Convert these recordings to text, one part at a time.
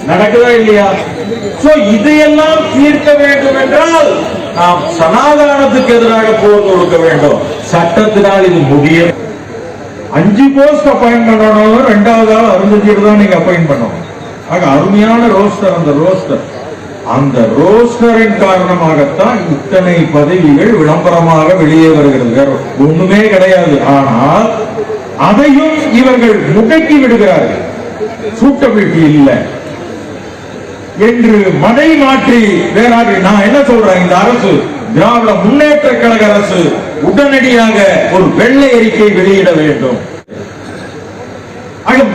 நடக்குதா இல்லையா? இதையெல்லாம் தீர்க்க வேண்டும் என்றால் நாம் சனாதானத்துக்கு எதிராக போர் கொடுக்க வேண்டும். சட்டத்தினால் இது முடியும். 5 போஸ்ட் அப்பாயிண்ட் பண்ணணும், 2வது ஆள் அருந்ததியர் தான் நீங்க அப்பாயிண்ட் பண்ணணும். ஆக அருமையான ரோஸ்டர். அந்த ரோஸ்டரின் காரணமாகத்தான் இத்தனை பதவிகள் விளம்பரமாக வெளியே வருகிறது. வேற ஒண்ணுமே கிடையாது. ஆனால் அதையும் இவர்கள் முடக்கி விடுகிறார்கள். சூட்டபிலிட்டி இல்லை என்று மடை மாற்றி வேறாக நான் என்ன சொல்றேன், இந்த அரசு திராவிட முன்னேற்ற கழக அரசு உடனடியாக ஒரு வெள்ளை அறிக்கை வெளியிட வேண்டும்.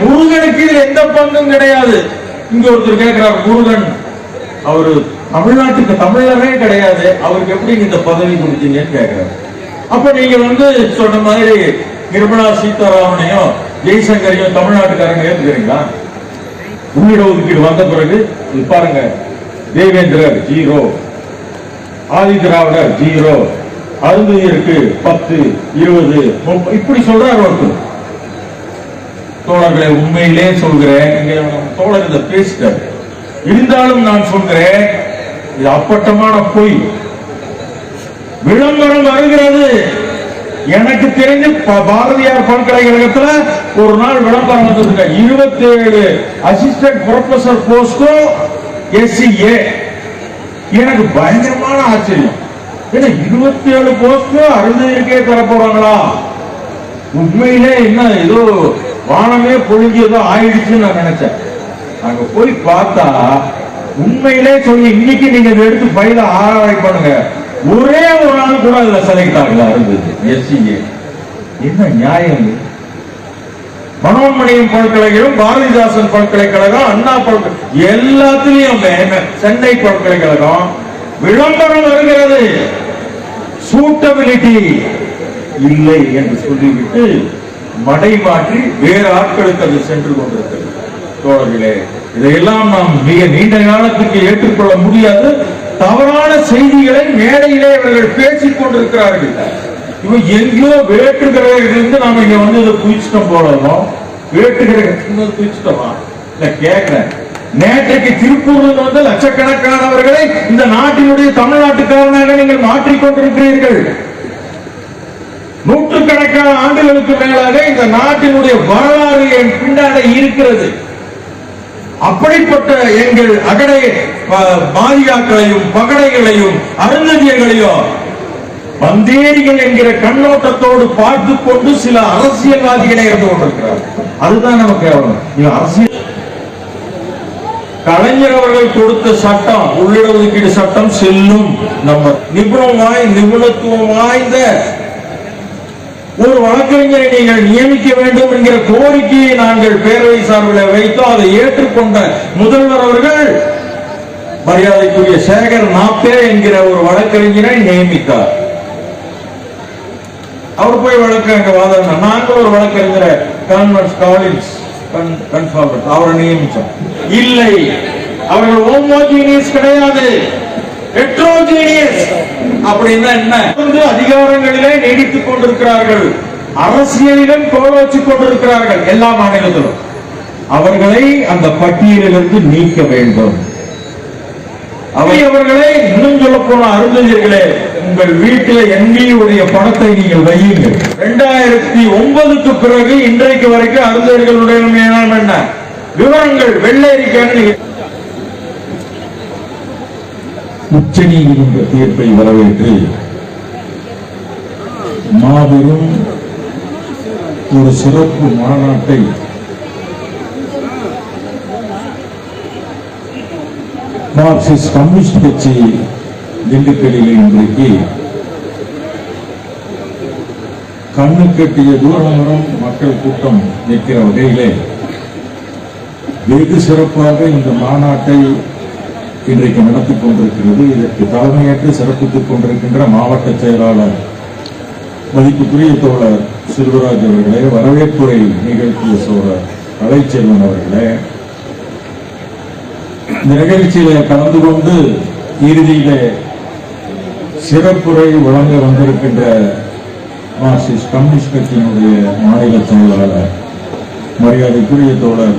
முருகனுக்கு இதில் எந்த பங்கும் கிடையாது. இங்க ஒருத்தர் கேட்கிறார், முருகன் அவரு தமிழ்நாட்டுக்கு தமிழரே கிடையாது, அவருக்கு எப்படி இந்த பதவி கொடுத்தீங்கன்னு கேட்கிறார். அப்ப நீங்க சொன்ன மாதிரி நிர்மலா சீதாராமனையும் ஜெய்சங்கரையும் தமிழ்நாட்டுக்காரங்க ஏற்றுக்கிறீங்களா? உள்ளிட ஒதுக்கீடு வந்த பிறகு பாருங்க, தேவேந்திரர் 0, ஆதி திராவிடர் 0, அருந்ததியருக்கு 10, 20, 30 இப்படி சொல்றார் ஒருத்தர். தோழர்களை உண்மையிலே சொல்கிறேன், தோழர் இதை பேசிட்டார். இருந்தாலும் நான் சொல்கிறேன், இது அப்பட்டமான பொய். விளம்பரம் வருகிறது. எனக்கு தெரிஞ்சு பாரதியார் பல்கலைக்கழகத்துல ஒரு நாள் விளம்பரம் வந்திருக்க 27 அசிஸ்டன்ட் ப்ரொஃபசர் போஸ்டும் SCA. எனக்கு பயங்கரமான ஆச்சரியம். 27 போஸ்டும் அருந்ததியருக்கே தர போறாங்களா? உண்மையிலே என்ன ஏதோ வானமே பொழிஞ்சதோ ஆயிடுச்சுன்னு நான் நினைச்சேன். அங்க போய் பார்த்தா உண்மையிலே சொல்லி இன்னைக்கு நீங்க எடுத்து பயில ஆராய்ச்சி பண்ணுங்க, ஒரே ஒரு ஆள் கூட அதுல செலக்ட் ஆகல இருந்தது. SCA என்ன நியாயம்? மனோன்மணியம் பல்கலைக்கழகம், பாரதிதாசன் பல்கலைக்கழகம், அண்ணா பல்கலை எல்லாத்திலையும் சென்னை பல்கலைக்கழகம் விளம்பரம் வருகிறது. சூட்டபிலிட்டி இல்லை என்று சொல்லிவிட்டு மடை மாற்றி வேறு ஆட்களுக்கு அது சென்று கொண்டிருக்கிறது. தோழர்களே, இதையெல்லாம் நாம் மிக நீண்ட காலத்துக்கு ஏற்றுக்கொள்ள முடியாது. தவறான செய்திகளை மேடையிலே இவர்கள் பேசிக் கொண்டிருக்கிறார்கள். இவன் எங்கேயோ வேற்றுகிறவர்களிருந்து நாம இங்க இதை குதிச்சிட்டோம் போலவும், வேற்றுகிற குதிச்சிட்டோமா இல்ல கேட்கிறேன். நேற்றைக்கு திருப்பூர்ல லட்சக்கணக்கானவர்களை இந்த நாட்டினுடைய தமிழ்நாட்டுக்காரனாக நீங்கள் மாற்றிக்கொண்டிருக்கிறீர்கள். நூற்றுக்கணக்கான ஆண்டுகளுக்கு மேலாக இந்த நாட்டினுடைய வரலாறு என் பின்னாடி இருக்கிறது. அப்படிப்பட்ட எங்கள் அகடை மாரியாக்களையும் பகடைகளையும் அருந்ததியர்களையும் வந்தேரிகள் என்கிற கண்ணோட்டத்தோடு பார்த்து கொண்டு சில அரசியல்வாதிகளை இருந்து கொண்டிருக்கிறார். அதுதான் நமக்கு அரசியல். கலைஞர் அவர்கள் கொடுத்த சட்டம், உள்ளிட ஒதுக்கீடு சட்டம் செல்லும். நம்ம நிபுணத்துவம் வாய்ந்த ஒரு வழக்கறிஞரை நீங்கள் நியமிக்க வேண்டும் என்கிற கோரிக்கையை நாங்கள் பேரவை சார்பில் வைத்தோம். அதை ஏற்றுக்கொண்ட முதல்வர் அவர்கள் மரியாதைக்குரிய சேகர் நாப்பே என்கிற ஒரு வழக்கறிஞரை நியமித்தார். அவர் போய் வழக்கு அங்க வாதாடினார். நாங்கள் ஒரு வழக்கறிஞரை அவரை நியமிச்சோம். இல்லை, அவர்கள் ஹோமோஜீனியஸ் கிடையாது, ஹெட்ரோஜீனியஸ். அப்படின்னா என்ன? அதிகாரங்களிலே நீடித்துக் கொண்டிருக்கிறார்கள், அரசியலிலும் கோல் வச்சுக் கொண்டிருக்கிறார்கள் எல்லா மாநிலத்திலும். அவர்களை அந்த பட்டியலிலிருந்து நீக்க வேண்டும். அவர்களை இன்னும் சொல்ல போன அருந்ததியர்களே, உங்கள் வீட்டில் என்கியுடைய படத்தை நீங்கள் வையுங்கள். 2009க்கு பிறகு இன்றைக்கு வரைக்கும் அருந்ததியர்களுடைய என்ன விவரங்கள் வெள்ளை அறிக்கை. உச்ச நீதிமன்ற தீர்ப்பை வரவேற்று மாபெரும் ஒரு சிறப்பு மாநாட்டை மார்க்சிஸ்ட் கம்யூனிஸ்ட் கட்சி திண்டுக்கல்லில் இன்றைக்கு கண்ணு கட்டிய தூரம் வரும் மக்கள் கூட்டம் நிற்கிற வகையிலே வெகு சிறப்பாக இந்த மாநாட்டை இன்றைக்கு நடத்திக் கொண்டிருக்கிறது. இதற்கு தலைமையேற்று சிறப்பித்துக் கொண்டிருக்கின்ற மாவட்ட செயலாளர் மதிப்புக்குரிய தோழர் செல்வராஜ் அவர்களே, வரவேற்புரை நிகழ்த்திய சோழர் கலைச்செல்வன் அவர்களே, இந்த நிகழ்ச்சியில கலந்து கொண்டு இறுதியில சிறப்புரை வழங்க வந்திருக்கின்ற மார்க்சிஸ்ட் கம்யூனிஸ்ட் கட்சியினுடைய மாநில செயலாளர் மரியாதைக்குரிய தோழர்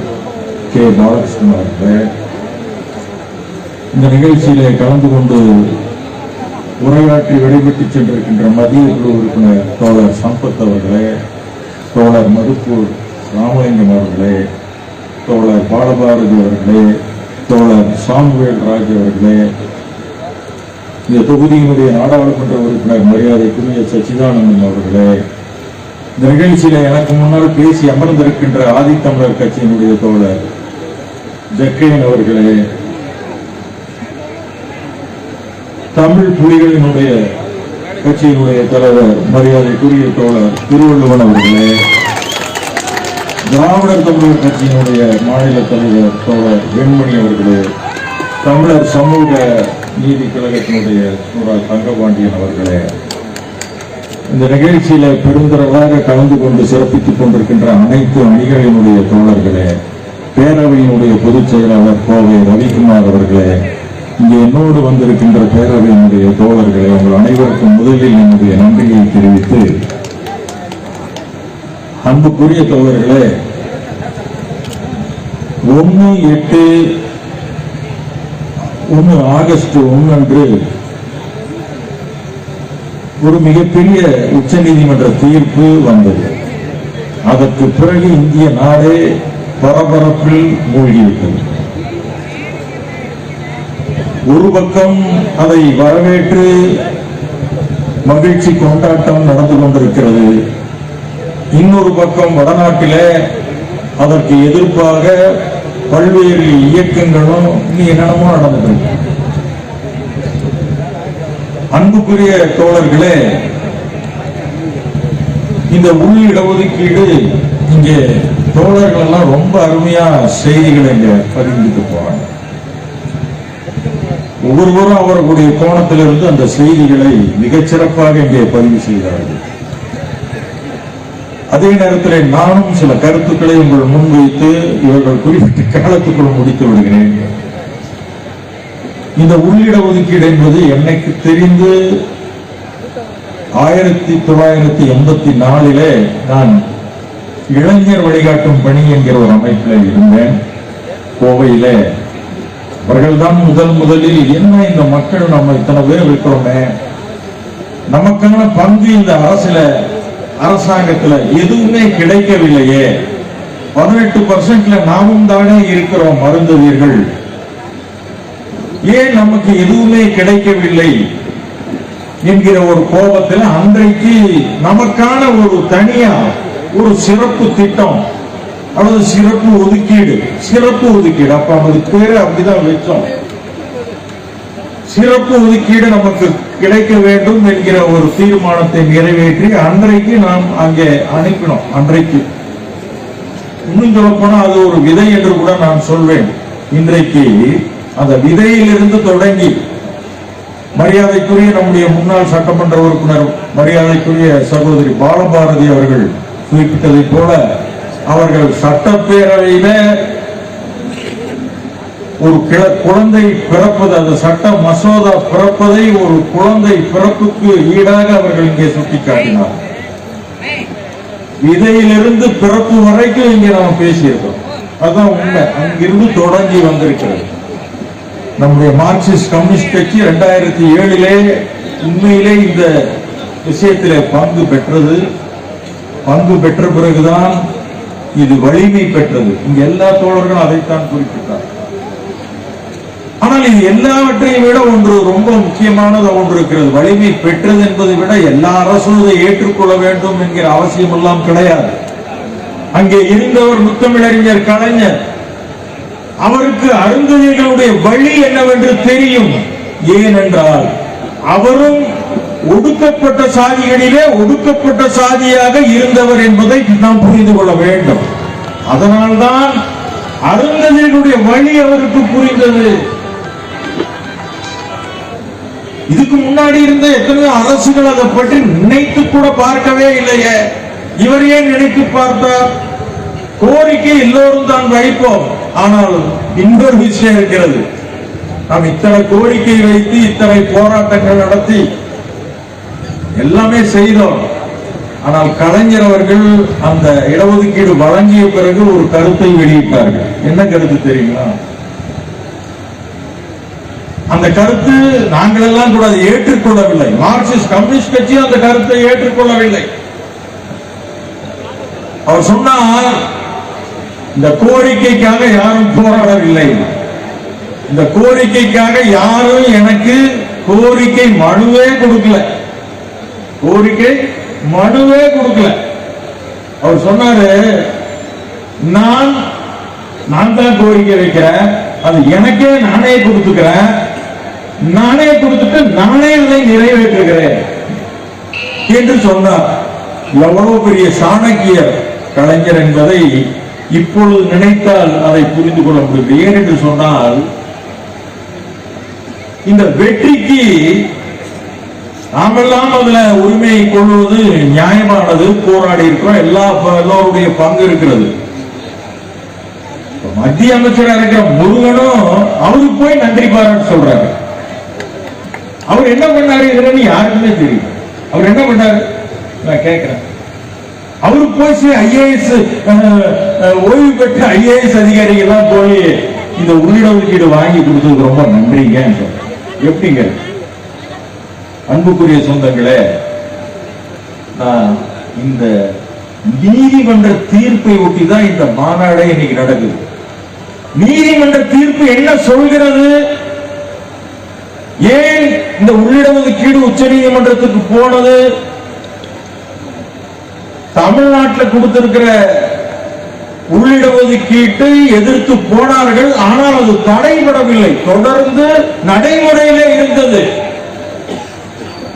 கே பாலகிருஷ்ணன் அவர்களே, இந்த நிகழ்ச்சியிலே கலந்து கொண்டு உரையாற்றி விடைபெற்று சென்றிருக்கின்ற மத்திய குழு உறுப்பினர் தோழர் சம்பத் அவர்களே, தோழர் மருப்பூர் ராமலிங்கம் அவர்களே, தோழர் பாலபாரதி அவர்களே, தோழர் சாமுவேல் ராஜ் அவர்களே, இந்த தொகுதியினுடைய நாடாளுமன்ற உறுப்பினர் மரியாதைக்குரிய சச்சிதானந்தன் அவர்களே, இந்த நிகழ்ச்சியில எனக்கு முன்னால் பேசி அமர்ந்திருக்கின்ற ஆதித்தமிழர் கட்சியினுடைய தோழர் ஜக்கையன் அவர்களே, தமிழ் புலிகளினுடைய கட்சியினுடைய தலைவர் மரியாதைக்குரிய தோழர் திருவள்ளுவன் அவர்களே, திராவிடர் தமிழர் கட்சியினுடைய மாநில தலைவர் தோழர் வெண்மணி அவர்களே, தமிழர் சமூக நீதி கழகத்தினுடைய தோழர் தங்கபாண்டியன் அவர்களே, இந்த நிகழ்ச்சியில பெருந்தரவாக கலந்து கொண்டு சிறப்பித்துக் கொண்டிருக்கின்ற அனைத்து அணிகளினுடைய தோழர்களே, பேரவையினுடைய பொதுச் செயலாளர் கோவை ரவிக்குமார் அவர்களே, இங்கே என்னோடு வந்திருக்கின்ற பேரவையினுடைய தோழர்களே, உங்கள் அனைவருக்கும் முதலில் என்னுடைய நன்றியை தெரிவித்து, அன்புக்குரிய தோழர்களே, 1 ஆகஸ்ட் 1 அன்று ஒரு மிகப்பெரிய உச்ச நீதிமன்ற தீர்ப்பு வந்தது. அதற்கு பிறகு இந்திய நாடே பரபரப்பில் மூழ்கிவிட்டது. ஒரு பக்கம் அதை வரவேற்று மகிழ்ச்சி கொண்டாட்டம் நடந்து கொண்டிருக்கிறது. இன்னொரு பக்கம் வடநாட்டிலே அதற்கு எதிர்ப்பாக பல்வேறு இயக்கங்களும் என்னென்னமோ நடந்துட்டு இருக்கு. அன்புக்குரிய தோழர்களே, இந்த உள் இடஒதுக்கீடு இங்கே தோழர்கள் எல்லாம் ரொம்ப அருமையா செய்திகளை இங்க பதிந்துட்டு போறாங்க. ஒவ்வொருவரும் அவர்களுடைய கோணத்திலிருந்து அந்த செய்திகளை மிகச்சிறப்பாக இங்கே பதிவு செய்தார்கள். அதே நேரத்தில் நானும் சில கருத்துக்களை உங்கள் முன்வைத்து இவர்கள் குறிப்பிட்ட காலத்துக்குள் முடித்து விடுகிறேன். இந்த உள்ளிட ஒதுக்கீடு என்பது எனக்கு தெரிந்து 1984 நான் இளைஞர் வழிகாட்டும் பணி என்கிற ஒரு அமைப்பில் இருந்தேன். கோவையில அவர்கள் தான் முதலில் என்ன இந்த மக்கள் நம்ம இத்தனை பேர் இருக்கிறோமே, நமக்கான பங்கு இந்த அரசாங்கத்தில் எதுவுமே கிடைக்கவில்லையே, 18% நாமும் தானே இருக்கிறோம் மருந்தவர்கள், ஏன் நமக்கு எதுவுமே கிடைக்கவில்லை என்கிற ஒரு கோபத்தில் அன்றைக்கு நமக்கான ஒரு தனியா ஒரு சிறப்பு திட்டம் அல்லது சிறப்பு ஒதுக்கீடு அப்ப அதுக்கு பேரு அப்படிதான் வச்சோம். சிறப்பு ஒதுக்கீடு நமக்கு கிடைக்க வேண்டும் என்கிற ஒரு தீர்மானத்தை நிறைவேற்றி அன்றைக்கு நாம் அங்கே அனுப்பினோம். அன்றைக்கு இன்னும் சொல்ல போனா அது ஒரு விதை என்று கூட நான் சொல்வேன். இன்றைக்கு அந்த விதையிலிருந்து தொடங்கி மரியாதைக்குரிய நம்முடைய முன்னாள் சட்டமன்ற உறுப்பினர் மரியாதைக்குரிய சகோதரி பாலபாரதி அவர்கள் குறிப்பிட்டதை போல அவர்கள் சட்டப்பேரவையில ஒரு குழந்தை பிறப்பது, அந்த சட்ட மசோதா பிறப்பதை ஒரு குழந்தை பிறப்புக்கு ஈடாக அவர்கள் இங்கே சுட்டிக்காட்டினார். விதையிலிருந்து பிறப்பு வரைக்கும் இங்கே நாம் பேசியிருக்கோம். அதுதான் உண்மை. அங்கிருந்து தொடங்கி வந்திருக்கிறது. நம்முடைய மார்க்சிஸ்ட் கம்யூனிஸ்ட் கட்சி 2007 உண்மையிலே இந்த விஷயத்திலே பங்கு பெற்றது. பங்கு பெற்ற பிறகுதான் இது வலிமை பெற்றது. இங்க எல்லா தோழர்களும் அதைத்தான் குறிப்பிட்டார். ஆனால் இது எல்லாவற்றையும் விட ஒன்று ரொம்ப முக்கியமானது ஒன்று இருக்கிறது. வலிமை பெற்றது என்பதை விட எல்லா அரசும் இதை ஏற்றுக்கொள்ள வேண்டும் என்கிற அவசியம் எல்லாம் கிடையாது. அங்கே இருந்தவர் முத்தமிழறிஞர் கலைஞர். அவருக்கு அருந்ததியர்களுடைய வழி என்னவென்று தெரியும். ஏனென்றால் அவரும் ஒடுக்கப்பட்ட சாதிகளிலே ஒடுக்கப்பட்ட சாதியாக இருந்தவர் என்பதை நாம் புரிந்து கொள்ள வேண்டும். அதனால்தான் அருந்ததியர்களுடைய வழி அவருக்கு புரிந்தது. இதுக்கு முன்னாடி இருந்த எத்தனையோ அரசுகள் அதை பற்றி நினைத்து கூட பார்க்கவே இல்லையே. இவர் ஏன் நினைத்து பார்த்தார்? கோரிக்கை எல்லோரும் தான் வைப்போம். ஆனால் இன்னொரு விஷயம் இருக்கிறது. நாம் இத்தனை கோரிக்கை வைத்து இத்தனை போராட்டங்கள் நடத்தி எல்லாமே செய்தோம். ஆனால் கலைஞர் அவர்கள் அந்த இடஒதுக்கீடு வழங்கிய பிறகு ஒரு கருத்தை வெளியிட்டார்கள். என்ன கருத்து தெரியுமா? அந்த கருத்து நாங்கள் எல்லாம் கூட அதை ஏற்றுக்கொள்ளவில்லை. மார்க்சிஸ்ட் கம்யூனிஸ்ட் கட்சி அந்த கருத்தை ஏற்றுக்கொள்ளவில்லை. அவர் சொன்னார், இந்த கோரிக்கைக்காக யாரும் போராடவில்லை, இந்த கோரிக்கைக்காக யாரும் எனக்கு கோரிக்கை மனுவே கொடுக்கல, கோரிக்கை மனுவே கொடுக்கல. அவர் சொன்னாரு, நான் தான் கோரிக்கை வைக்கிறேன், அது எனக்கே நானே கொடுத்துக்கிறேன், நானே கொடுத்துட்டு நானே அதை நிறைவேற்றுகிறேன் என்று சொன்னார். எவ்வளவு பெரிய சாணக்கிய கலைஞர் என்பதை இப்பொழுது நினைத்தால் அதை புரிந்து கொள்ள முடியும். ஏன் என்று சொன்னால், இந்த வெற்றிக்கு நாமெல்லாம் அதுல உரிமையை கொள்வது நியாயமானது, போராடி இருக்கிறோம், எல்லோருடைய பங்கு இருக்கிறது. மத்திய அமைச்சராக இருக்கிற முருகனும் அவருக்கு போய் நன்றி பாராட்டு சொல்றாங்க. அவர் என்ன பண்ணாரு இதுன்னு யாருக்குமே தெரியும். அவர் என்ன பண்ணாரு நான் கேட்கிறேன். அவரு போய் ஐஏஎஸ் ஓய்வு பெற்ற ஐஏஎஸ் அதிகாரிகள் எல்லாம் போய் இந்த உள்ளிடஒதுக்கீடு வாங்கி கொடுத்ததுக்கு ரொம்ப நன்றிங்க. எப்படிங்க அன்புக்குரிய சொந்தங்களே, நான் இந்த நீதிமன்ற தீர்ப்பை ஒட்டி தான் இந்த மாநாடே இன்னைக்கு நடக்குது. நீதிமன்ற தீர்ப்பு என்ன சொல்கிறது? ஏன் இந்த உள்ளிடஒதுக்கீடு உச்ச நீதிமன்றத்துக்கு போனது? தமிழ்நாட்டில் கொடுத்திருக்கிற உள்ளிடஒதுக்கீட்டை எதிர்த்து போனார்கள், ஆனால் அது தடைபடவில்லை, தொடர்ந்து நடைமுறையிலே இருந்தது.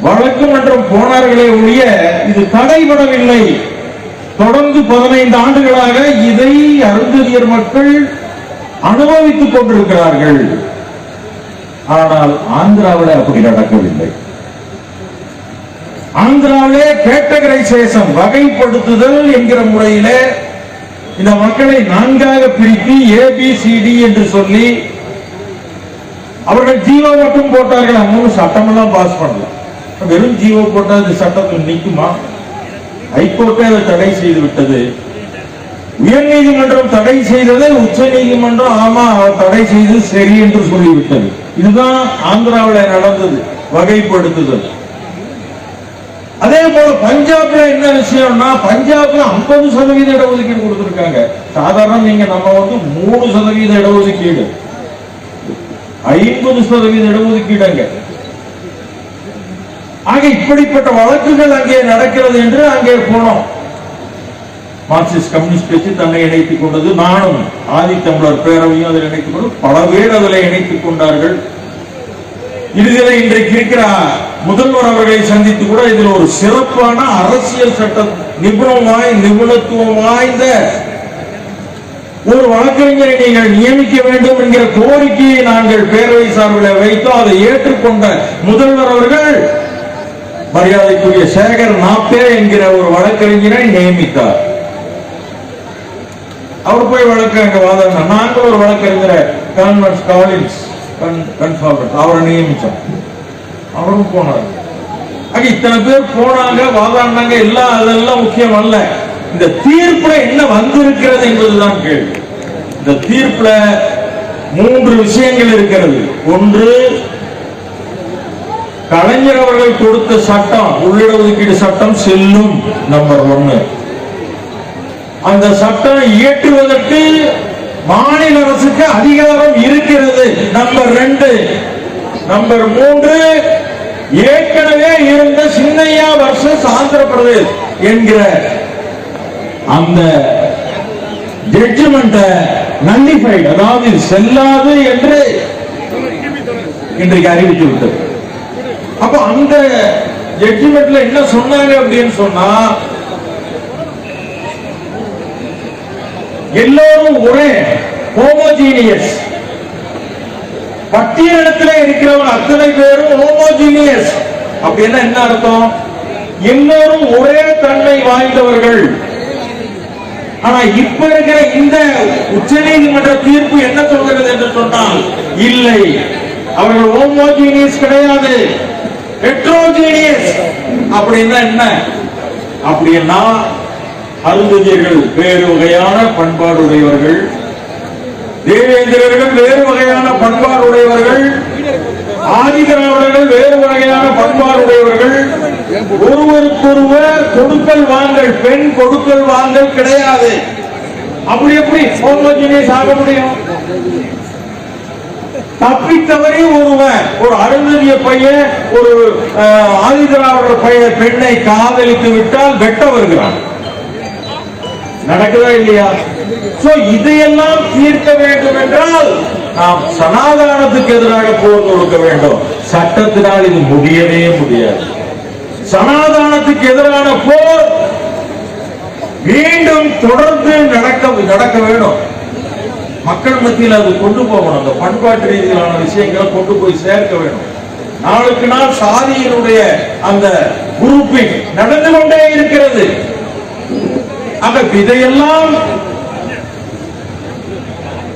வழக்கு மன்றம் போனார்களே ஒழிய இது தடைபடவில்லை. தொடர்ந்து 15 ஆண்டுகளாக இதை அருந்ததியர் மக்கள் அனுபவித்துக் கொண்டிருக்கிறார்கள். ஆனால் ஆந்திராவில் அப்படி நடக்கவில்லை. ஆந்திராவிலே கேட்டகரைசேஷன், வகைப்படுத்துதல் என்கிற முறையிலே இந்த மக்களை 4ஆக பிரித்து ABCD என்று சொல்லி அவர்கள் ஜீவோ மட்டும் போட்டார்கள். 3 சட்டமெல்லாம் பாஸ் பண்ணல, வெறும் ஜீவோ போட்டா இந்த சட்டத்தில் நிற்குமா? ஹைகோர்ட்டே அதை தடை செய்து விட்டது. உயர் நீதிமன்றம் தடை செய்தது, உச்ச நீதிமன்றம் ஆமா தடை செய்து சரி என்று சொல்லிவிட்டது. இதுதான் ஆந்திராவில் நடந்தது, வகைப்படுத்துதல். அதே போல பஞ்சாப்ல என்ன விஷயம்னா, பஞ்சாப்ல 50% இடஒதுக்கீடு கொடுத்திருக்காங்க. சாதாரண நீங்க நம்ம 3% இடஒதுக்கீடு, 50% இடஒதுக்கீடுங்க. ஆக இப்படிப்பட்ட வழக்குகள் அங்கே நடக்கிறது என்று அங்கே போனோம். மார்க்சிஸ்ட் கம்யூனிஸ்ட் கட்சி தன்னை இணைத்துக் கொண்டது, நானும் ஆதித்தமிழர் பேரவையும் அதில் இணைத்துக் கொண்டு பல பேர் அதில் இணைத்துக் கொண்டார்கள். இறுதியில் இன்றைக்கு இருக்கிற முதல்வர் அவர்களை சந்தித்து கூட இதில் ஒரு சிறப்பான அரசியல் சட்ட நிபுணத்துவம் வாய்ந்த ஒரு வழக்கறிஞரை நீங்கள் நியமிக்க வேண்டும் என்கிற கோரிக்கையை நாங்கள் பேரவை சார்பில் வைத்தோம். அதை ஏற்றுக்கொண்ட முதல்வர் அவர்கள் மரியாதைக்குரிய சேகர் நாப்பே என்கிற ஒரு வழக்கறிஞரை நியமித்தார். அவர் போய் வழக்கு அங்க வாதாடினா, நாங்கள் ஒரு வழக்கறிஞரை அவரை நியமிச்சோம். அவரும் போனார். இத்தனை பேர் போனாங்க, வாதாடினாங்க. எல்லாம் அதெல்லாம் முக்கியம் அல்ல. இந்த தீர்ப்புல என்ன வந்திருக்கிறது என்பதுதான் கேள்வி. இந்த தீர்ப்புல 3 விஷயங்கள் இருக்கிறது. ஒன்று, கலைஞர் அவர்கள் கொடுத்த சட்டம், உள்ளிடஒதுக்கீடு சட்டம் செல்லும். நம்பர் 1. அந்த சட்டம் இயற்றுவதற்கு மாநில அரசுக்கு அதிகாரம் இருக்கிறது. நம்பர் 2. நம்பர் 3, ஏற்கனவே இருந்த சின்னையா வர்சஸ் ஆந்திர பிரதேஷ் என்கிற அந்த ஜட்ஜ்மெண்ட் நல்லிஃபைடு, அதாவது செல்லாது என்று இன்றைக்கு அறிவித்து விட்டது. அப்ப அந்த ஜட்ஜ்மெண்ட்ல என்ன சொன்னாங்க அப்படின்னு சொன்னா, எல்லோரும் ஒரே ஹோமோஜீனியஸ், பட்டியலிடத்தில் இருக்கிறவங்க அத்தனை பேரும் ஹோமோஜீனியஸ். அப்படின்னா என்ன அர்த்தம்? எல்லோரும் ஒரே தன்மை வாய்ந்தவர்கள். ஆனா இப்ப இருக்கிற இந்த உச்ச நீதிமன்ற தீர்ப்பு என்ன சொல்கிறது என்று சொன்னால், இல்லை, அவர்கள் ஹோமோஜீனியஸ் கிடையாது, ஹெட்ரோஜீனியஸ். அப்படின்னா என்ன? அப்படின்னா அருந்ததியர்கள் வேறு வகையான பண்பாடுடையவர்கள், தேவேந்திரர்கள் வேறு வகையான பண்பாடுடையவர்கள், பண்பாடுடையவர்கள், ஒருவருக்கொருவர் கொடுக்கல் வாங்கல், பெண் கொடுக்கல் வாங்கல் கிடையாது. அப்படி எப்படி ஹோமோஜினியஸ் ஆக முடியும்? தப்பித்தவரே ஒருவன், ஒரு அருந்ததிய பையன் ஒரு ஆதிதிராவிடர் பையன் பெண்ணை காதலித்து விட்டால் வெட்ட வருகிறான். நடக்குதா இல்லையா? இதையெல்லாம் தீர்க்க வேண்டும் என்றால் நாம் சனாதானத்துக்கு எதிராக போர் தொடுக்க வேண்டும். சட்டத்தினால் இது முடியவே முடியாது. சனாதானத்துக்கு எதிரான போர் மீண்டும் தொடர்ந்து நடக்க வேண்டும். மக்கள் மத்தியில் அது கொண்டு போகணும். அந்த பண்பாட்டு ரீதியிலான விஷயங்களை கொண்டு போய் சேர்க்க வேண்டும். நாளுக்கு நாள் சாதியினுடைய அந்த குரூப்பிங் நடந்து கொண்டே இருக்கிறது. இதையெல்லாம்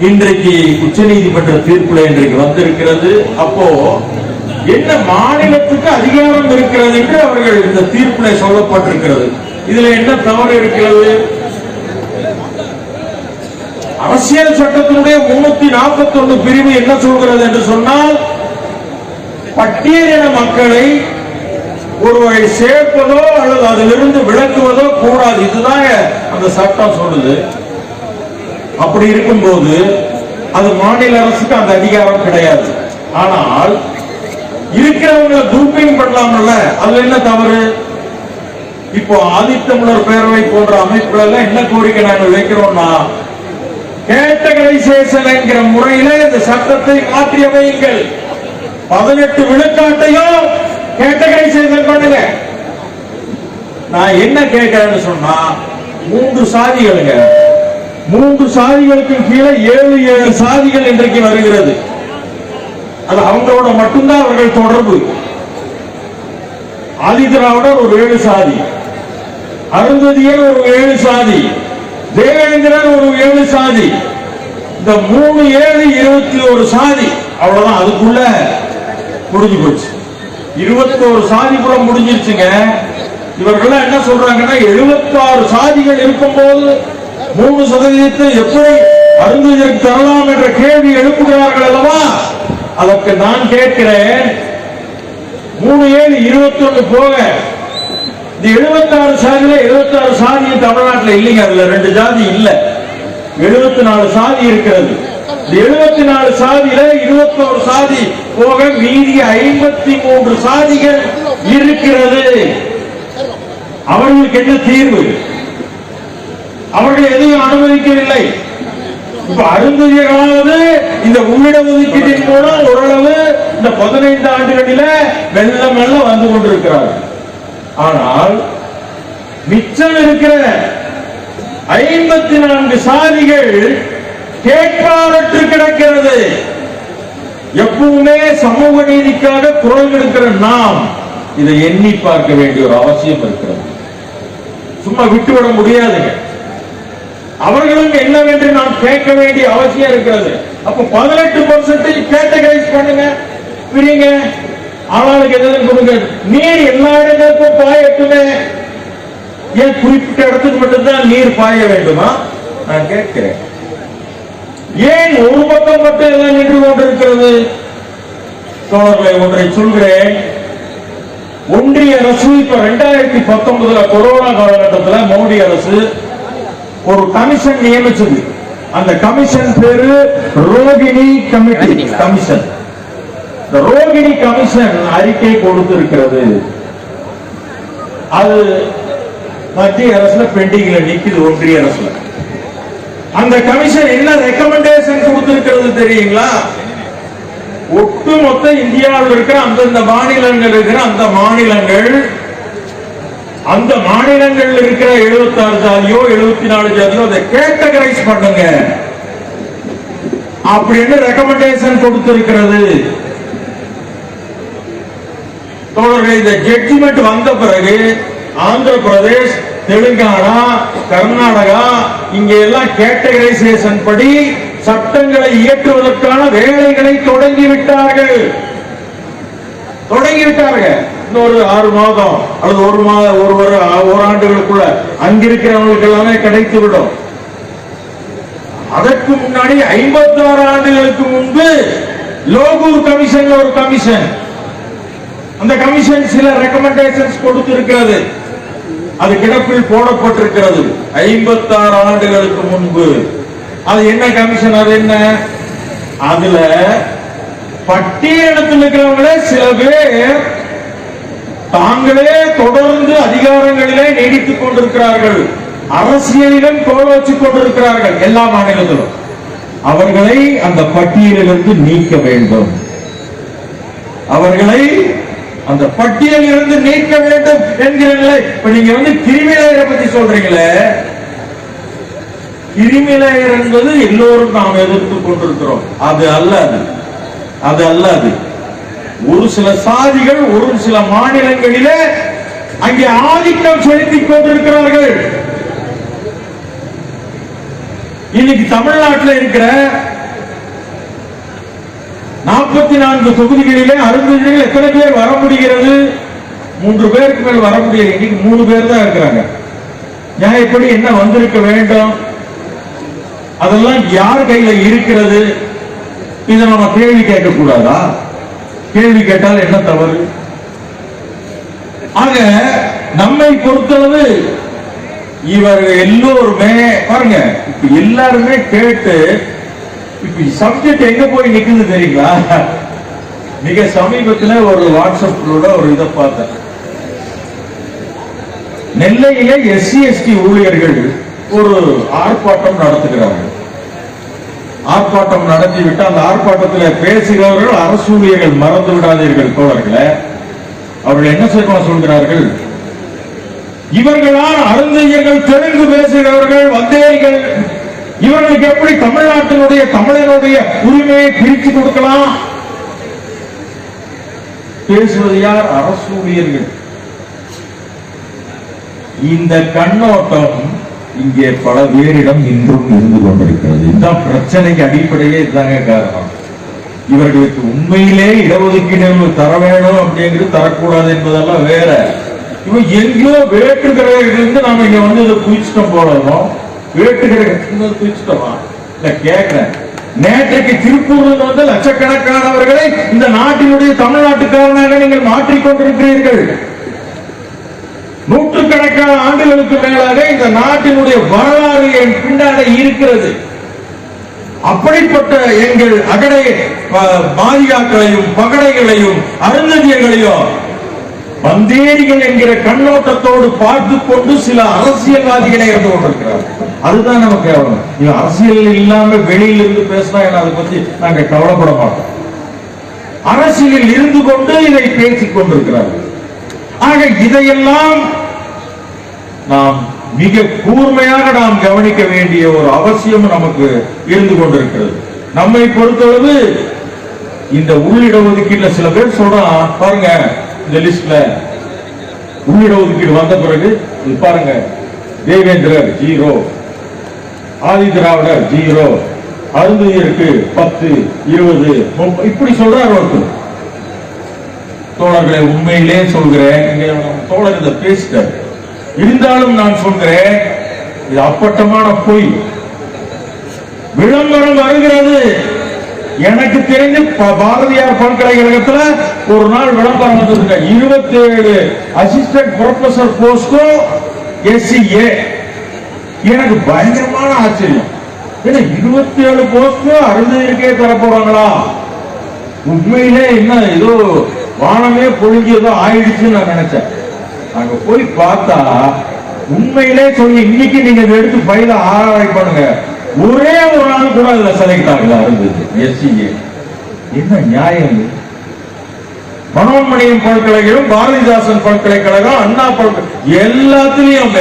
இன்றைக்கு உச்ச நீதிமன்ற தீர்ப்புல இன்றைக்கு வந்திருக்கிறது. அப்போ என்ன மாநிலத்துக்கு அதிகாரம் இருக்கிறது என்று அவர்கள் இந்த தீர்ப்புல சொல்லப்பட்டிருக்கிறது. இதுல என்ன தவறு இருக்கிறது? அரசியல் சட்டத்தினுடைய 341 பிரிவு என்ன சொல்கிறது என்று சொன்னால், பட்டியலின மக்களை ஒருவரை சேர்ப்பதோ அல்லது அதிலிருந்து விளக்குவதோ கூடாது. இதுதான் அந்த சட்டம் சொல்லுது. அப்படி இருக்கும்போது அது மாநில அரசுக்கு அந்த அதிகாரம் கிடையாது. ஆனால் இருக்கிறவங்களை குரூப்பிங் பண்ணலாம்ல, அதுல என்ன தவறு? இப்போ ஆதித்தமிழர் பேரவை போன்ற அமைப்புகள் என்ன கோரிக்கை நாங்கள் வைக்கிறோம்னா, கேட்டகரைசேஷன் என்கிற முறையில இந்த சட்டத்தை மாற்றி அமையுங்கள். 18 விழுக்காட்டையும் கேட்டகரைசேஷன் பண்ணுங்க. நான் என்ன கேட்கிறேன்னு சொன்னா, 3 சாதிகளுங்க, 3 சாதிகளுக்கு கீழே 7 சாதிகள் இன்றைக்கு வருகிறது. அது அவங்களோட மட்டும்தான் அவர்கள் தொடர்பு. ஆதிதிராவிடர் ஒரு 7 சாதி, அருந்ததியர் ஒரு 7 சாதி, தேவேந்திரன் ஒரு 7 சாதி. இந்த 3 7 21 சாதி. அவ்வளவுதான். அதுக்குள்ள முடிஞ்சு போச்சு. 21 சாதிக்குள்ள முடிஞ்சிருச்சுங்க. இவர்கள் என்ன சொல்றாங்கன்னா, 76 சாதிகள் இருக்கும் போது 3% எப்படி அருந்ததியருக்கு தரலாம் என்ற கேள்வி எழுப்புகிறார்கள் அல்லவா? அதற்கு நான் கேட்கிறேன், 3 7 21 போக இந்த 76 சாதியில 76 சாதி தமிழ்நாட்டில் இல்லைங்க. அதுல 2 ஜாதி இல்ல, 74 சாதி இருக்கிறது. இந்த 74 சாதியில 21 சாதி போக மீதி 53 சாதிகள் இருக்கிறது. அவர்களுக்கு என்ன தீர்வு? அவர்கள் எதையும் அனுமதிக்கவில்லை. இப்ப அருந்ததியர்களாவது இந்த உள்ளிட ஒதுக்கீட்டின் மூலம் ஓரளவு இந்த 15 ஆண்டுகளில மெல்ல மெல்ல வந்து கொண்டிருக்கிறார்கள். ஆனால் மிச்சம் இருக்கிற 54 சாதிகள் கேட்பாரற்று கிடக்கிறது. எப்பவுமே சமூக நீதிக்காக குரல் எடுக்கிற நாம் இதை எண்ணி பார்க்க வேண்டிய ஒரு அவசியம் இருக்கிறது. சும்மா விட்டுவிட முடியாதுங்க. அவர்களும் என்னவென்று நாம் கேட்க வேண்டிய அவசியம் இருக்கிறது. அப்ப 18% கேட்டகரைஸ் பண்ணுங்க, பிரிங்க, ஆளாளுக்கு எதுவும் கொடுங்க. நீர் எல்லா இடங்களுக்கும் பாயட்டுமே. ஏன் குறிப்பிட்ட இடத்துக்கு மட்டும்தான் நீர் பாய வேண்டுமா? நான் கேட்கிறேன். ஏன் ஒரு பக்கம் மட்டும் எல்லாம் நின்று கொண்டிருக்கிறது? தோழர்களை ஒன்றை சொல்கிறேன். ஒன்றிய அரசு இப்ப 2019 கொரோனா காலகட்டத்தில் மோடி அரசு ஒரு கமிஷன் நியமிச்சது. அந்த கமிஷன் பேரு Rohini committee commission. Rohini commission அறிக்கை கொடுத்திருக்கிறது. அது மத்திய அரசுல பெண்டிங்ல நிக்குது, ஒன்றிய அரசுல. அந்த கமிஷன் என்ன ரெக்கமெண்டேஷன் கொடுத்திருக்கிறது தெரியுங்களா? ஒட்டுமொத்த இந்தியாவில் இருக்கிற அந்தந்த மாநிலங்கள் இருக்கிற அந்த மாநிலங்கள் இருக்கிற 76 ஜாதியோ 74 ஜாதியோ அதை கேட்டகரைஸ் பண்ணுங்க அப்படின்னு ரெக்கமெண்டேஷன் கொடுத்திருக்கிறது. தோழர்கள், இந்த ஜட்ஜ்மெண்ட் வந்த பிறகு ஆந்திர பிரதேஷ், தெலுங்கானா, கர்நாடகா இங்க எல்லாம் கேட்டகரைசேஷன் படி சட்டங்களை இயற்றுவதற்கான வேலைகளை தொடங்கிவிட்டார்கள். இன்னொரு 6 மாதம் அல்லது 1 மாதம், ஒரு ஆண்டுகளுக்குள்ள அங்கிருக்கிறவங்களுக்கு எல்லாமே கிடைத்துவிடும். அதற்கு முன்னாடி 56 ஆண்டுகளுக்கு முன்பு லோகூர் கமிஷன் ஒரு கமிஷன், அந்த கமிஷன் சில ரெக்கமெண்டேஷன்ஸ் கொடுத்திருக்கிறது. அது கிடப்பில் போடப்பட்டிருக்கிறது 56 ஆண்டுகளுக்கு முன்பு. அது என்ன கமிஷன்? அது என்ன? அதுல பட்டியலிடத்தில் இருக்கிறவங்களே சில பேர் தாங்களே தொடர்ந்து அதிகாரங்களிலே நீடித்துக் கொண்டிருக்கிறார்கள், அரசியலிலும் கோல வச்சுக் கொண்டிருக்கிறார்கள் எல்லா மாநிலத்திலும். அவர்களை அந்த பட்டியலிலிருந்து நீக்க வேண்டும். அவர்களை அந்த பட்டியலிலிருந்து நீக்க வேண்டும் என்கிறீங்களே. இப்ப நீங்க கிரிமிலேயரை பத்தி சொல்றீங்களே, கிரிமிலேயர் என்பது எல்லோரும் நாம் எதிர்த்துக் கொண்டிருக்கிறோம். அது அல்ல, அது அல்ல. அது ஒரு சில சாதிகள் ஒரு சில மாநிலங்களிலே அங்கே ஆதிக்கம் செலுத்திக் கொண்டிருக்கிறார்கள். இன்னைக்கு தமிழ்நாட்டில் இருக்கிற 44 தொகுதிகளிலே அருந்ததியர்கள் எத்தனை பேர் வர முடிகிறது? 3 பேருக்கு மேல் வர முடியாது. இன்னைக்கு 3 பேர் தான் இருக்கிறாங்க. எப்படி என்ன வந்திருக்க வேண்டும்? அதெல்லாம் யார் கையில இருக்கிறது? இதை நம்ம கேள்வி கேட்க கூடாதா? கேள்வி கேட்டால் என்ன தவறு? ஆக நம்மை பொறுத்தளவு இவர்கள் எல்லோருமே பாருங்க, இப்ப எல்லாருமே கேட்டு இப்ப சப்ஜெக்ட் எங்க போய் நிக்குது தெரியுங்களா? மிக சமீபத்தில் ஒரு வாட்ஸ்அப்ல ஒரு இதை பார்த்தேன். நெல்லையிலே SC/ST ஊழியர்கள் ஒரு ஆர்ப்பாட்டம் நடத்துகிறார்கள். ஆர்ப்பாட்டம் நடத்திவிட்டு அந்த ஆர்ப்பாட்டத்தில் பேசுகிறவர்கள் அரசு ஊழியர்கள் மறந்து விடாதீர்கள் தோழர்களே. அவர்கள் என்ன சொல்கிறார்கள்? இவர்களால் அருந்தையர்கள், தெலுங்கு பேசுகிறவர்கள், வந்தேரிகள், இவர்களுக்கு எப்படி தமிழ்நாட்டினுடைய தமிழனுடைய உரிமையை பிரித்து கொடுக்கலாம்? பேசுவது யார்? அரசு ஊழியர்கள். இந்த கண்ணோட்டம் இங்கே பல பேரிடம் இன்றும் இருந்து கொண்டிருக்கிறது. இந்த பிரச்சனைக்கு அடிப்படையே இதுதாங்க காரணம். இவர்களுக்கு உண்மையிலே இடஒதுக்கீடு தர வேணும் அப்படிங்கிறது, தரக்கூடாது என்பதெல்லாம் வேற. இவன் எங்கேயோ வேட்டுக்கிறவர்களிருந்து நாம இங்க இதை குதிச்சிட்டோம் போலவும், வேட்டுக்கிற குதிச்சிட்டோமா இல்ல கேட்கிறேன். நேற்றைக்கு திருப்பூர்ல லட்சக்கணக்கானவர்களை இந்த நாட்டினுடைய தமிழ்நாட்டுக்காரனாக நீங்கள் மாற்றிக்கொண்டிருக்கிறீர்கள். நூற்றுக்கணக்கான ஆண்டுகளுக்கு மேலாக இந்த நாட்டினுடைய வரலாறு என் பின்னாடி இருக்கிறது. அப்படிப்பட்ட எங்கள் அகடை மாரியாக்களையும் பகடைகளையும் அருந்ததியர்களையும் வந்தேரிகள் என்கிற கண்ணோட்டத்தோடு பார்த்து கொண்டு சில அரசியல்வாதிகளை இருந்து கொண்டிருக்கிறார். அதுதான் நமக்கு கேவலம். அரசியல் இல்லாம வெளியில இருந்து பேசினா அதை பத்தி நாங்கள் கவலைப்பட மாட்டோம். அரசியலில் இருந்து கொண்டு இதை பேசிக் கொண்டிருக்கிறார்கள். ஆக இதையெல்லாம் நாம் மிக கூர்மையாக நாம் கவனிக்க வேண்டிய ஒரு அவசியம் நமக்கு இருந்து கொண்டிருக்கிறது. நம்மை பொறுத்தளவு இந்த உள்ளிடஒதுக்கீடுல சில பேர் சொல்றான் பாருங்க, இந்த லிஸ்ட்ல உள்ளிடஒதுக்கீடு வந்த பிறகு பாருங்க, தேவேந்திரர் 0, ஆதி திராவிடர் 0, அருந்ததியருக்கு 10, 20, 30 இப்படி சொல்றாரு ஒருத்தர். தோழர்களை உண்மையிலே சொல்கிறேன், தோழர் இதை பேசிட்டார். இருந்தாலும் நான் சொல்கிறேன், இது அப்பட்டமான பொய். விளம்பரம் வருகிறது. எனக்கு தெரிஞ்சு பாரதியார் பல்கலைக்கழகத்தில் ஒரு நாள் விளம்பரம் வந்திருக்க 27 அசிஸ்டன்ட் ப்ரொஃபசர் போஸ்டும் SCA. எனக்கு பயங்கரமான ஆச்சரியம். 27 போஸ்டும் அருந்ததியருக்கே தர போறாங்களா? உண்மையிலே என்ன ஏதோ வானமே பொழுங்கியதோ ஆயிடுச்சுன்னு நான் நினைச்சேன். அங்க போய் பார்த்தா உண்மையிலே சொல்லி இன்னைக்கு நீங்க இதை எடுத்து ஃபைல ஆராய்ச்சி பண்ணுங்க, ஒரே ஒரு ஆள் கூட அதுல செலக்ட் ஆகல இருந்தது. SCA என்ன நியாயம்? மனோன்மணியம் பல்கலைக்கழகம், பாரதிதாசன் பல்கலைக்கழகம், அண்ணா பல்கலைக்கழகம் எல்லாத்திலையும்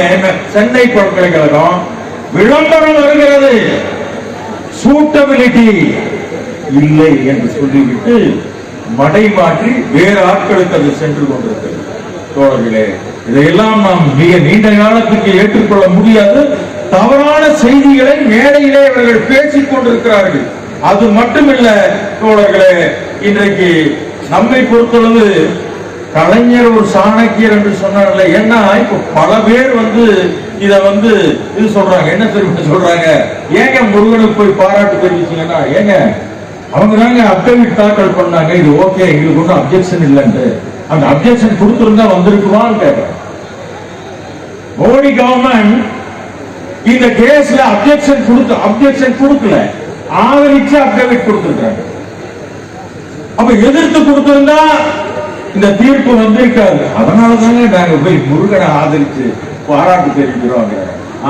சென்னை பல்கலைக்கழகம் விளம்பரம் வருகிறது. சூட்டபிலிட்டி இல்லை என்று சொல்லிவிட்டு மடை மாற்றி வேறு ஆட்களுக்கு அது சென்று கொண்டிருக்கிறது. தோழர்களே, இதையெல்லாம் நாம் மிக நீண்ட காலத்துக்கு ஏற்றுக்கொள்ள முடியாது. தவறான செய்திகளை மேடையிலே அவர்கள் பேசிக் கொண்டிருக்கிறார்கள். அது மட்டுமில்ல தோழர்களே, இன்றைக்கு நம்மை பொறுத்தளவு கலைஞர் ஒரு சாணக்கியர் என்று சொன்னார்ல. ஏன்னா இப்ப பல பேர் இத இது சொல்றாங்க. என்ன தெரியும் சொல்றாங்க? ஏங்க முருகனுக்கு போய் பாராட்டு தெரிவிச்சீங்கன்னா, ஏங்க அவங்க தாங்க அப்டேவிட் தாக்கல் பண்ணாங்க, இது ஓகே, எங்களுக்கு ஒன்றும் அப்ஜெக்ஷன் இல்லைன்னு. அந்த அப்ஜெக்ஷன் கொடுத்திருந்தா வந்திருக்குமான்னு கேட்கிறேன். மோடி கவர்மெண்ட் இந்த கேஸ்ல அப்ஜெக்ஷன் கொடுக்கல, ஆதரிச்சு அப்டேவிட் கொடுத்திருக்காங்க. அப்ப எதிர்த்து கொடுத்திருந்தா இந்த தீர்ப்பு வந்திருக்காது. அதனாலதாங்க நாங்க போய் முருகனை ஆதரிச்சு பாராட்டு தெரிவிக்கிறோம்.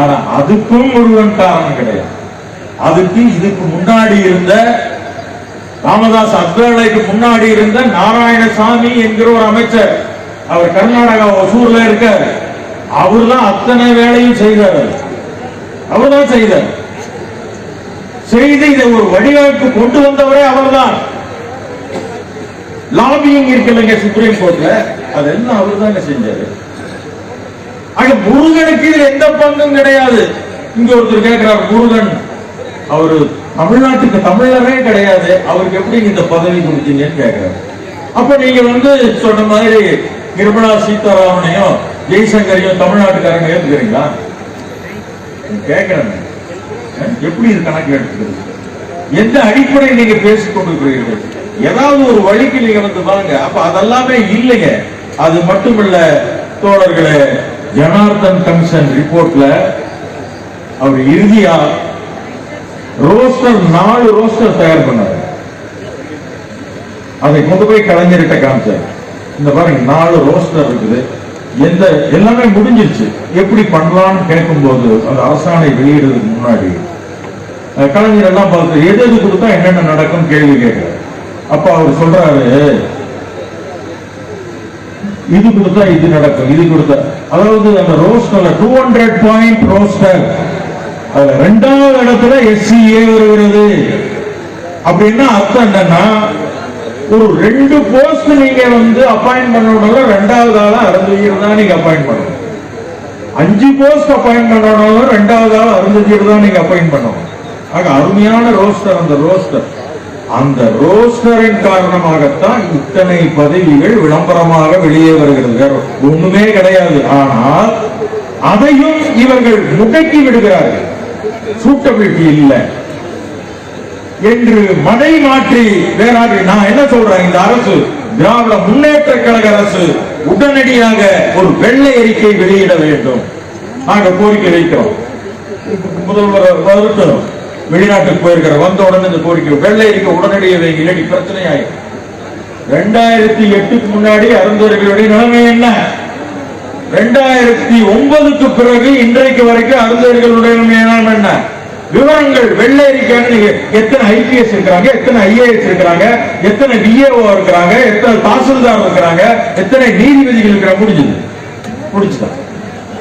ஆனா அதுக்கும் முருகன் காரணம் கிடையாது. அதுக்கு இதுக்கு முன்னாடி இருந்த ராமதாஸ் அத்வாலைக்கு முன்னாடி இருந்த நாராயணசாமி என்கிற ஒரு அமைச்சர், அவர் கர்நாடகா ஒசூர்ல இருக்க, அவர் தான் அத்தனை வேலையும் செய்தார். அவர் தான் செய்தார். செய்து இதை ஒரு வடிவமைப்பு கொண்டு வந்தவரே அவர்தான். லாபியிங் இருக்குல்லங்க சுப்ரீம் கோர்ட்ல, அதெல்லாம் அவர் தாங்க செஞ்சாரு. ஆக முருகனுக்கு இதுல எந்த பங்கும் கிடையாது. இங்க ஒருத்தர் கேட்கிறார், முருகன் அவரு தமிழ்நாட்டுக்கு தமிழரே கிடையாது, அவருக்கு எப்படி இந்த பதவி கொடுத்தீங்கன்னு கேட்கிறார். அப்ப நீங்க சொன்ன மாதிரி நிர்மலா சீதாராமனையும் ஜெய்சங்கரையும் தமிழ்நாட்டுக்காரங்க ஏற்றுக்கிறீங்களா கேட்கிறேன். எப்படி இது கணக்கு எடுத்துக்கிறது? எந்த அடிப்படையில் நீங்க பேசிக் கொண்டிருக்கிறீர்கள்? ஏதாவது ஒரு வழிக்கு நீங்க வாங்க. அப்ப அதெல்லாமே இல்லைங்க. அது மட்டுமல்ல தோழர்களே, ஜனார்தன் கமிஷன் ரிப்போர்ட்ல அவர் இறுதியா ரோஸ்டர் 4 ரோஸ்டர் தயார் பண்ணாரு. அதை கொண்டு போய் கலைஞர்கிட்ட காமிச்சார். இந்த பாருங்க 4 ரோஸ்டர் இருக்குது, எல்லாமே முடிஞ்சிருச்சு. எப்படி பண்ணலாம்னு கேட்கும் போது அந்த அரசாணை வெளியிடுறதுக்கு முன்னாடி கலைஞர் எல்லாம் பார்த்து எது கொடுத்தா என்னென்ன நடக்கும் கேள்வி கேட்கிறார். அப்ப அவர் சொல்றாரு, இது கொடுத்தா இது நடக்கும், இது கொடுத்தா, அதாவது அந்த ரோஸ்டர்ல 200 பாயிண்ட் ரோஸ்டர், அதுல 2வது இடத்துல SCA வருகிறது. அப்படின்னா அர்த்தம் என்னன்னா, ஒரு 2 போஸ்ட் நீங்க அப்பாயிண்ட் பண்ணணும், 2வது ஆளா அருந்ததியர் தான் நீங்க அப்பாயிண்ட் பண்ணணும். 5 போஸ்ட் அப்பாயிண்ட் பண்ணணும், 2வது ஆள் அருந்ததியர் தான் நீங்க அப்பாயிண்ட் பண்ணணும். ஆக அருமையான ரோஸ்டர். அந்த ரோஸ்டரின் காரணமாகத்தான் இத்தனை பதவிகள் விளம்பரமாக வெளியே வருகிறது, வேற ஒண்ணுமே கிடையாது. ஆனால் அதையும் இவர்கள் முடக்கி விடுகிறார்கள். சூட்டபிலிட்டி இல்லை என்று மடை மாற்றி வேறாக. நான் என்ன சொல்றேன், இந்த அரசு, திராவிட முன்னேற்ற கழக அரசு உடனடியாக ஒரு வெள்ளை அறிக்கை வெளியிட வேண்டும். நாங்கள் கோரிக்கை வைக்கிறோம். முதல்வர் வரட்டும், வெளிநாட்டுக்கு போயிருக்கிற, வந்த உடனே இந்த கோரிக்கை வெள்ளை அறிக்கை உடனடியாக வைங்க, இல்லாட்டி பிரச்சனை ஆயிடும். 2008க்கு முன்னாடி அருந்ததியர்களுடைய நிலைமை என்ன, 2009க்கு பிறகு இன்றைக்கு வரைக்கும் அருந்ததியர்களுடைய நிலைமை என்ன, விவரங்கள் வெள்ளை அறிக்கை. எத்தனை IPS இருக்கிறாங்க, எத்தனை IAS இருக்கிறாங்க, எத்தனை VAO இருக்கிறாங்க, எத்தனை தாசில்தார் இருக்கிறாங்க, எத்தனை நீதிபதிகள் இருக்கிறாங்க, முடிச்சுதான்.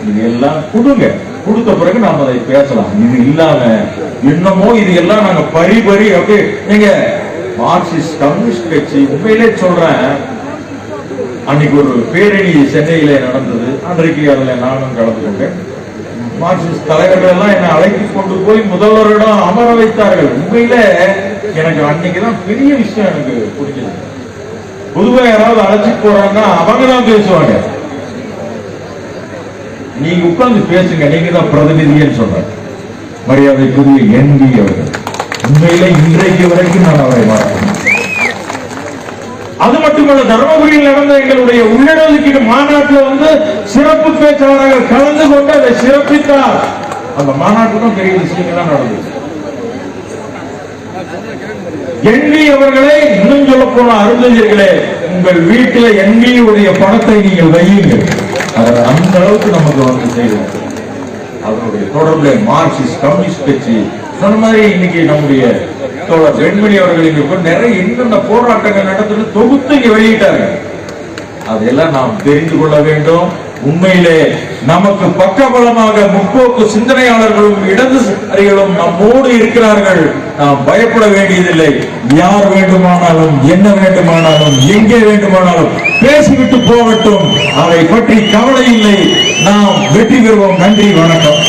இது எல்லாம் கொடுங்க, கொடுத்த பிறகு நாம அதை பேசலாம். இது இல்லாம என்னமோ இது எல்லாம் நாங்க பரி அப்படி. நீங்க மார்க்சிஸ்ட் கம்யூனிஸ்ட் கட்சி, உண்மையிலே சொல்றேன், அன்னைக்கு ஒரு பேரணி சென்னையில நடந்தது. அன்றைக்கு அதுல நானும் கலந்து கொண்டேன். மார்க்சிஸ்ட் தலைவர்கள் எல்லாம் என்னை அழைத்து கொண்டு போய் முதல்வரிடம் அமர வைத்தார்கள். உண்மையில எனக்கு அன்னைக்குதான் பெரிய விஷயம் எனக்கு பிடிச்சது. பொதுவாக யாராவது அழைச்சி போறாங்கன்னா அவங்க தான் பேசுவாங்க. நீங்க உட்கார்ந்து பேசுங்க, நீங்க தான் பிரதிநிதின்னு சொல்ற மரியாதைக்குரிய NV அவர்கள். உண்மையில இன்றைக்கு வரைக்கும் நான் அவரை மாற்றேன். அது மட்டுமல்ல, தர்மபுரியில் நடந்த எங்களுடைய உள்ளடஒதுக்கீடு மாநாட்டில் சிறப்பு பேச்சாளராக கலந்து கொண்டு அதை சிறப்பித்தார். அந்த மாநாட்டுக்கும் பெரிய விஷயங்கள்லாம் நடந்தது. NV அவர்களே, இன்னும் சொல்ல போன அருந்ததியர்களே, உங்கள் வீட்டில் NV உடைய பணத்தை நீங்கள் வையுங்கள். அந்த அளவுக்கு நமக்கு செய்யும். அதனுடைய தொடர்புல மார்க்சிஸ்ட் கம்யூனிஸ்ட் கட்சி சொன்ன மாதிரி இன்னைக்கு நம்முடைய தோழர் வெண்மணி அவர்கள் நிறைய என்னென்ன போராட்டங்கள் நடத்தி தொகுத்து இங்க வெளியிட்டார்கள். அதெல்லாம் நாம் தெரிந்து கொள்ள வேண்டும். உண்மையிலே நமக்கு பக்கபலமாக முற்போக்கு சிந்தனையாளர்களும் இடதுசாரிகளும் நம்மோடு இருக்கிறார்கள். நாம் பயப்பட வேண்டியதில்லை. யார் வேண்டுமானாலும், என்ன வேண்டுமானாலும், எங்கே வேண்டுமானாலும் பேசிவிட்டு போகட்டும். அதை பற்றி கவலை இல்லை. நாம் வெற்றி பெறுவோம். நன்றி, வணக்கம்.